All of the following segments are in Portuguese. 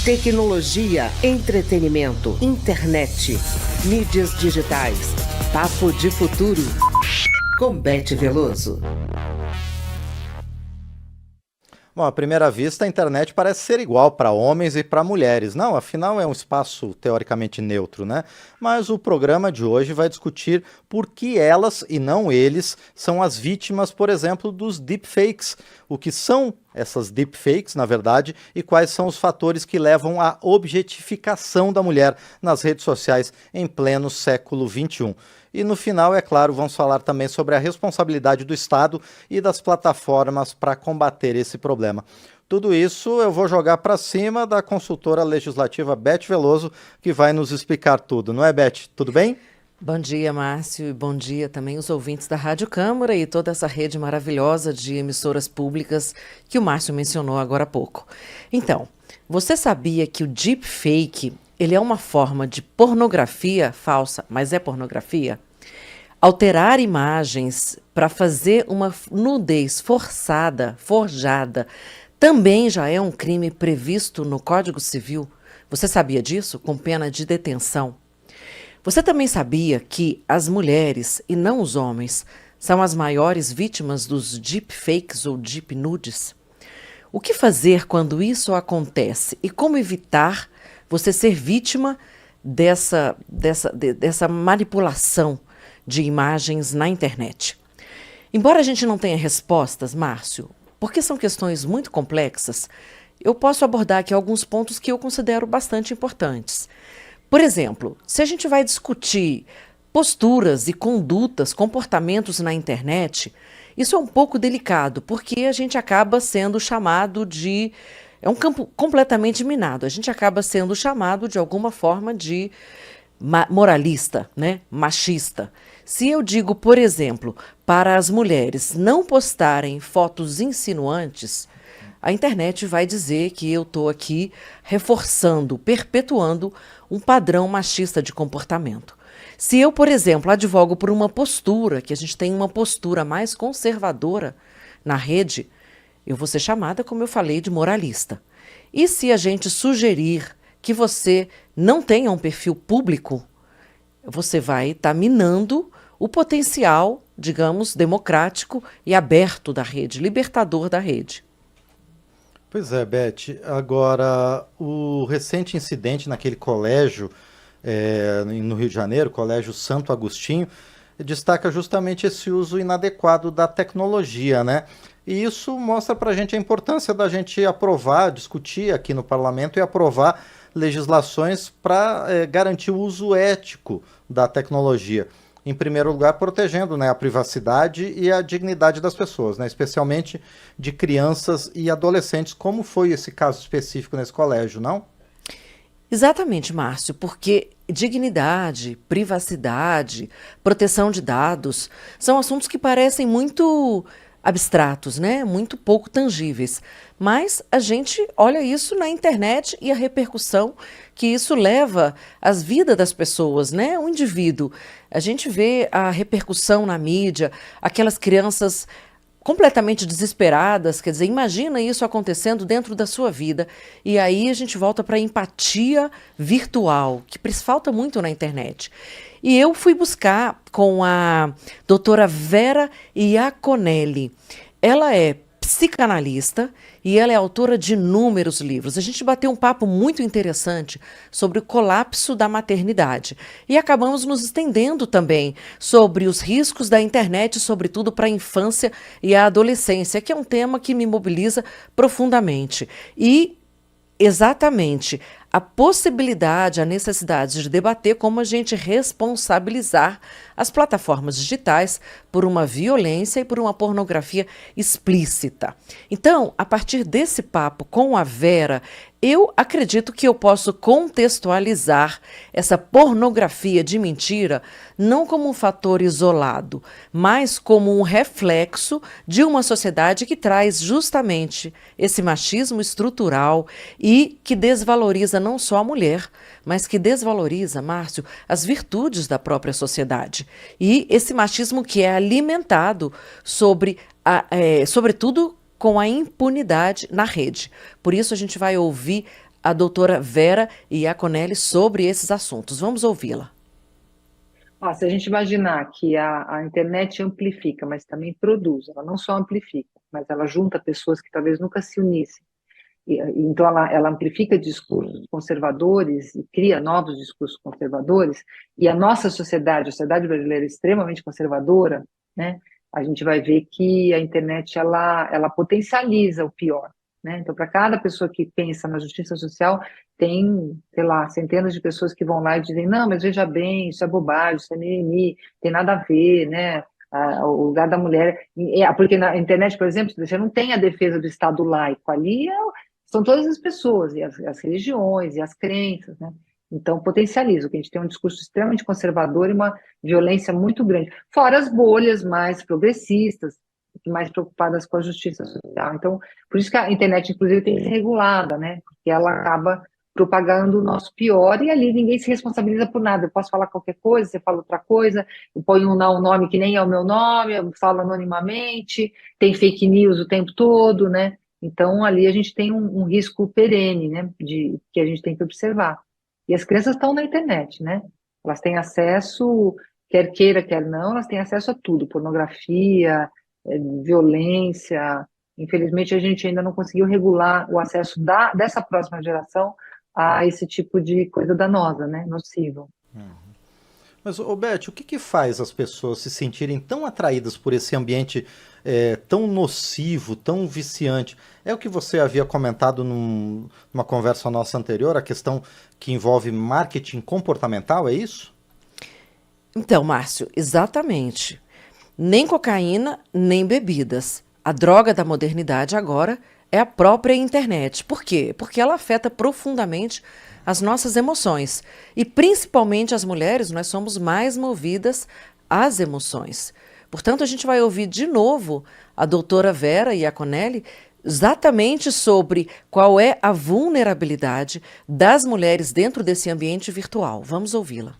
Tecnologia, entretenimento, internet, mídias digitais. Papo de Futuro. Com Beth Veloso. Bom, à primeira vista, a internet parece ser igual para homens e para mulheres. Não, afinal é um espaço teoricamente neutro, né? Mas o programa de hoje vai discutir por que elas, e não eles, são as vítimas, por exemplo, dos deepfakes. O que são essas deepfakes, na verdade, e quais são os fatores que levam à objetificação da mulher nas redes sociais em pleno século XXI. E no final, é claro, vamos falar também sobre a responsabilidade do Estado e das plataformas para combater esse problema. Tudo isso eu vou jogar para cima da consultora legislativa Beth Veloso, que vai nos explicar tudo. Não é, Beth? Tudo bem? Bom dia, Márcio, e bom dia também os ouvintes da Rádio Câmara e toda essa rede maravilhosa de emissoras públicas que o Márcio mencionou agora há pouco. Então, você sabia que o deepfake, ele é uma forma de pornografia falsa, mas é pornografia? Alterar imagens para fazer uma nudez forçada, forjada, também já é um crime previsto no Código Civil. Você sabia disso? Com pena de detenção. Você também sabia que as mulheres, e não os homens, são as maiores vítimas dos deepfakes ou deep nudes? O que fazer quando isso acontece? E como evitar você ser vítima dessa manipulação de imagens na internet? Embora a gente não tenha respostas, Márcio, porque são questões muito complexas, eu posso abordar aqui alguns pontos que eu considero bastante importantes. Por exemplo, se a gente vai discutir posturas e condutas, comportamentos na internet, isso é um pouco delicado, porque a gente acaba sendo chamado de... É um campo completamente minado. A gente acaba sendo chamado, de alguma forma, de moralista, né? Machista. Se eu digo, por exemplo, para as mulheres não postarem fotos insinuantes, a internet vai dizer que eu estou aqui reforçando, perpetuando um padrão machista de comportamento. Se eu, por exemplo, advogo por uma postura, que a gente tem uma postura mais conservadora na rede, eu vou ser chamada, como eu falei, de moralista. E se a gente sugerir que você não tenha um perfil público, você vai estar minando o potencial, digamos, democrático e aberto da rede, libertador da rede. Pois é, Beth. Agora, o recente incidente naquele colégio no Rio de Janeiro, Colégio Santo Agostinho, destaca justamente esse uso inadequado da tecnologia, né? E isso mostra para a gente a importância da gente aprovar, discutir aqui no parlamento e aprovar legislações para garantir o uso ético da tecnologia. Em primeiro lugar, protegendo, né, a privacidade e a dignidade das pessoas, né, especialmente de crianças e adolescentes, como foi esse caso específico nesse colégio, não? Exatamente, Márcio, porque dignidade, privacidade, proteção de dados são assuntos que parecem muito abstratos, né? Muito pouco tangíveis. Mas a gente olha isso na internet e a repercussão que isso leva às vidas das pessoas, né? O indivíduo. A gente vê a repercussão na mídia, aquelas crianças completamente desesperadas, quer dizer, imagina isso acontecendo dentro da sua vida. E aí a gente volta para a empatia virtual, que falta muito na internet. E eu fui buscar com a doutora Vera Iaconelli. Ela é psicanalista e ela é autora de inúmeros livros. A gente bateu um papo muito interessante sobre o colapso da maternidade e acabamos nos estendendo também sobre os riscos da internet, sobretudo para a infância e a adolescência, que é um tema que me mobiliza profundamente. E exatamente a possibilidade, a necessidade de debater como a gente responsabilizar as plataformas digitais por uma violência e por uma pornografia explícita. Então, a partir desse papo com a Vera, eu acredito que eu posso contextualizar essa pornografia de mentira não como um fator isolado, mas como um reflexo de uma sociedade que traz justamente esse machismo estrutural e que desvaloriza não só a mulher, mas que desvaloriza, Márcio, as virtudes da própria sociedade. E esse machismo que é alimentado sobretudo com a impunidade na rede. Por isso a gente vai ouvir a doutora Vera Iaconelli sobre esses assuntos. Vamos ouvi-la. Se a gente imaginar que a internet amplifica, mas também produz, ela não só amplifica, mas ela junta pessoas que talvez nunca se unissem. Então, ela amplifica discursos conservadores e cria novos discursos conservadores, e a nossa sociedade, a sociedade brasileira é extremamente conservadora, né? A gente vai ver que a internet, ela potencializa o pior, né? Então, para cada pessoa que pensa na justiça social, tem, sei lá, centenas de pessoas que vão lá e dizem, não, mas veja bem, isso é bobagem, isso é mimimi, tem nada a ver, né? O lugar da mulher... Porque na internet, por exemplo, você não tem a defesa do Estado laico, ali são todas as pessoas, e as religiões, e as crenças, né? Então, potencializa, que a gente tem um discurso extremamente conservador e uma violência muito grande. Fora as bolhas mais progressistas, mais preocupadas com a justiça social. Então, por isso que a internet, inclusive, tem que ser regulada, né? Porque ela acaba propagando o nosso pior, e ali ninguém se responsabiliza por nada. Eu posso falar qualquer coisa, você fala outra coisa, eu ponho um nome que nem é o meu nome, eu falo anonimamente, tem fake news o tempo todo, né? Então, ali a gente tem um risco perene, né, que a gente tem que observar. E as crianças estão na internet, né? Elas têm acesso, quer queira, quer não, elas têm acesso a tudo, pornografia, violência. Infelizmente, a gente ainda não conseguiu regular o acesso dessa próxima geração a esse tipo de coisa danosa, né, nociva. Mas, Beth, o que faz as pessoas se sentirem tão atraídas por esse ambiente tão nocivo, tão viciante? É o que você havia comentado numa conversa nossa anterior, a questão que envolve marketing comportamental, é isso? Então, Márcio, exatamente. Nem cocaína, nem bebidas. A droga da modernidade agora é a própria internet. Por quê? Porque ela afeta profundamente as nossas emoções. E principalmente as mulheres, nós somos mais movidas às emoções. Portanto, a gente vai ouvir de novo a doutora Vera Iaconelli exatamente sobre qual é a vulnerabilidade das mulheres dentro desse ambiente virtual. Vamos ouvi-la.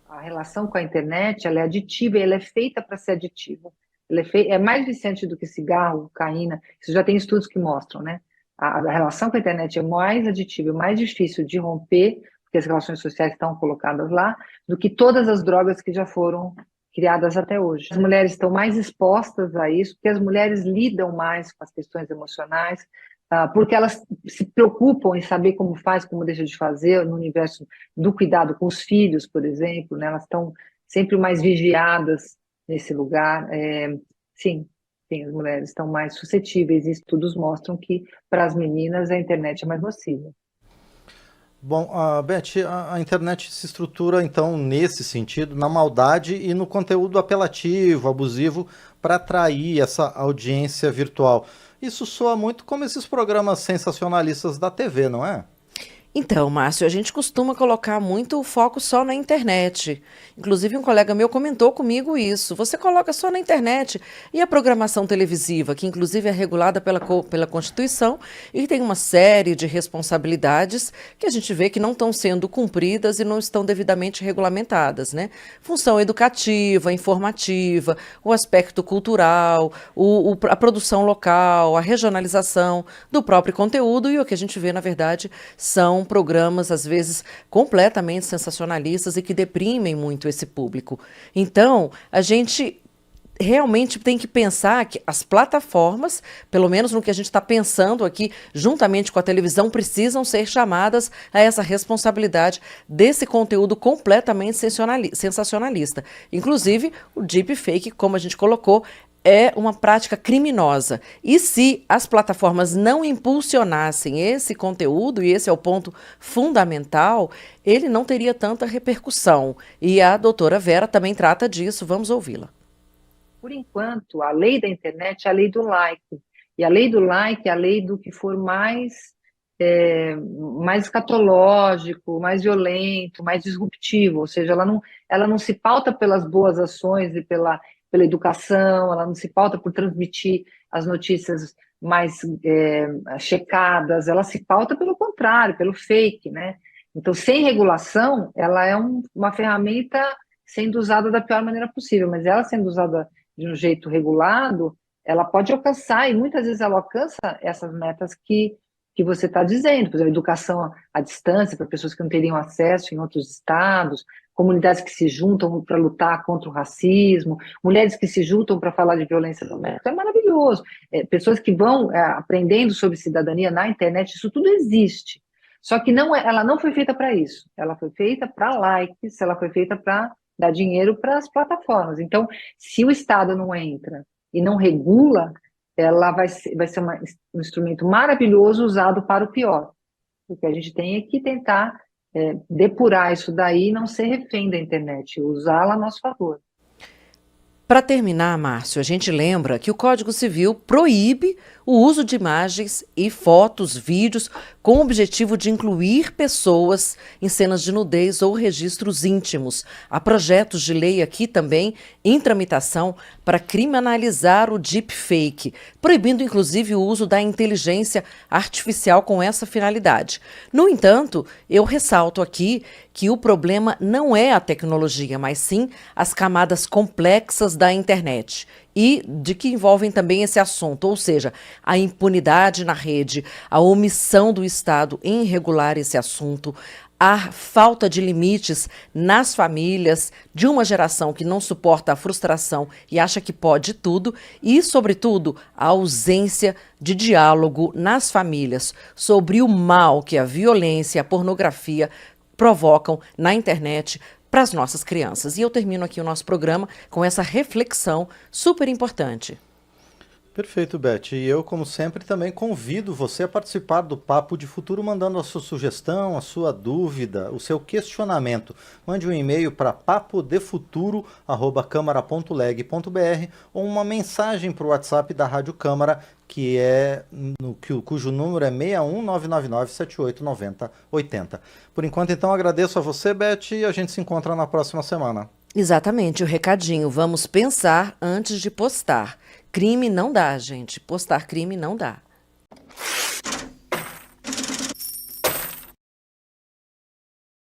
A relação com a internet, ela é aditiva e ela é feita para ser aditiva. Ela é mais viciante do que cigarro, cocaína. Isso já tem estudos que mostram, né? A relação com a internet é mais aditiva e mais difícil de romper, porque as relações sociais estão colocadas lá, do que todas as drogas que já foram criadas até hoje. As mulheres estão mais expostas a isso, porque as mulheres lidam mais com as questões emocionais, porque elas se preocupam em saber como faz, como deixa de fazer, no universo do cuidado com os filhos, por exemplo, né? Elas estão sempre mais vigiadas nesse lugar. Sim, as mulheres estão mais suscetíveis, e estudos mostram que para as meninas a internet é mais nociva. Bom, Beth, a internet se estrutura, então, nesse sentido, na maldade e no conteúdo apelativo, abusivo, para atrair essa audiência virtual. Isso soa muito como esses programas sensacionalistas da TV, não é? Então, Márcio, a gente costuma colocar muito o foco só na internet. Inclusive, um colega meu comentou comigo isso. Você coloca só na internet. E a programação televisiva, que inclusive é regulada pela Constituição e tem uma série de responsabilidades que a gente vê que não estão sendo cumpridas e não estão devidamente regulamentadas, né? Função educativa, informativa, o aspecto cultural, a produção local, a regionalização do próprio conteúdo, e o que a gente vê, na verdade, são programas, às vezes, completamente sensacionalistas e que deprimem muito esse público. Então, a gente realmente tem que pensar que as plataformas, pelo menos no que a gente está pensando aqui, juntamente com a televisão, precisam ser chamadas a essa responsabilidade desse conteúdo completamente sensacionalista. Inclusive, o deepfake, como a gente colocou, é uma prática criminosa. E se as plataformas não impulsionassem esse conteúdo, e esse é o ponto fundamental, ele não teria tanta repercussão. E a doutora Vera também trata disso. Vamos ouvi-la. Por enquanto, a lei da internet é a lei do like. E a lei do like é a lei do que for mais escatológico, mais violento, mais disruptivo. Ou seja, ela não se pauta pelas boas ações e pela educação, ela não se pauta por transmitir as notícias mais checadas, ela se pauta pelo contrário, pelo fake, né? Então, sem regulação, ela é uma ferramenta sendo usada da pior maneira possível, mas ela sendo usada de um jeito regulado, ela pode alcançar, e muitas vezes ela alcança essas metas que que você está dizendo, por exemplo, educação à distância para pessoas que não teriam acesso em outros estados, comunidades que se juntam para lutar contra o racismo, mulheres que se juntam para falar de violência doméstica, é maravilhoso. Pessoas que vão aprendendo sobre cidadania na internet, isso tudo existe. Só que ela não foi feita para isso, ela foi feita para likes, ela foi feita para dar dinheiro para as plataformas. Então, se o Estado não entra e não regula, ela vai ser um instrumento maravilhoso usado para o pior. O que a gente tem é que tentar depurar isso daí e não ser refém da internet, usá-la a nosso favor. Para terminar, Márcio, a gente lembra que o Código Civil proíbe o uso de imagens e fotos, vídeos, com o objetivo de incluir pessoas em cenas de nudez ou registros íntimos. Há projetos de lei aqui também em tramitação para criminalizar o deepfake, proibindo inclusive o uso da inteligência artificial com essa finalidade. No entanto, eu ressalto aqui que o problema não é a tecnologia, mas sim as camadas complexas da internet e de que envolvem também esse assunto, ou seja, a impunidade na rede, a omissão do Estado em regular esse assunto, a falta de limites nas famílias de uma geração que não suporta a frustração e acha que pode tudo e, sobretudo, a ausência de diálogo nas famílias sobre o mal que a violência e a pornografia provocam na internet para as nossas crianças. E eu termino aqui o nosso programa com essa reflexão super importante. Perfeito, Beth. E eu, como sempre, também convido você a participar do Papo de Futuro, mandando a sua sugestão, a sua dúvida, o seu questionamento. Mande um e-mail para papodefuturo@câmara.leg.br ou uma mensagem para o WhatsApp da Rádio Câmara, cujo número é 61999789080. Por enquanto, então, agradeço a você, Beth, e a gente se encontra na próxima semana. Exatamente, o recadinho. Vamos pensar antes de postar. Crime não dá, gente. Postar crime não dá.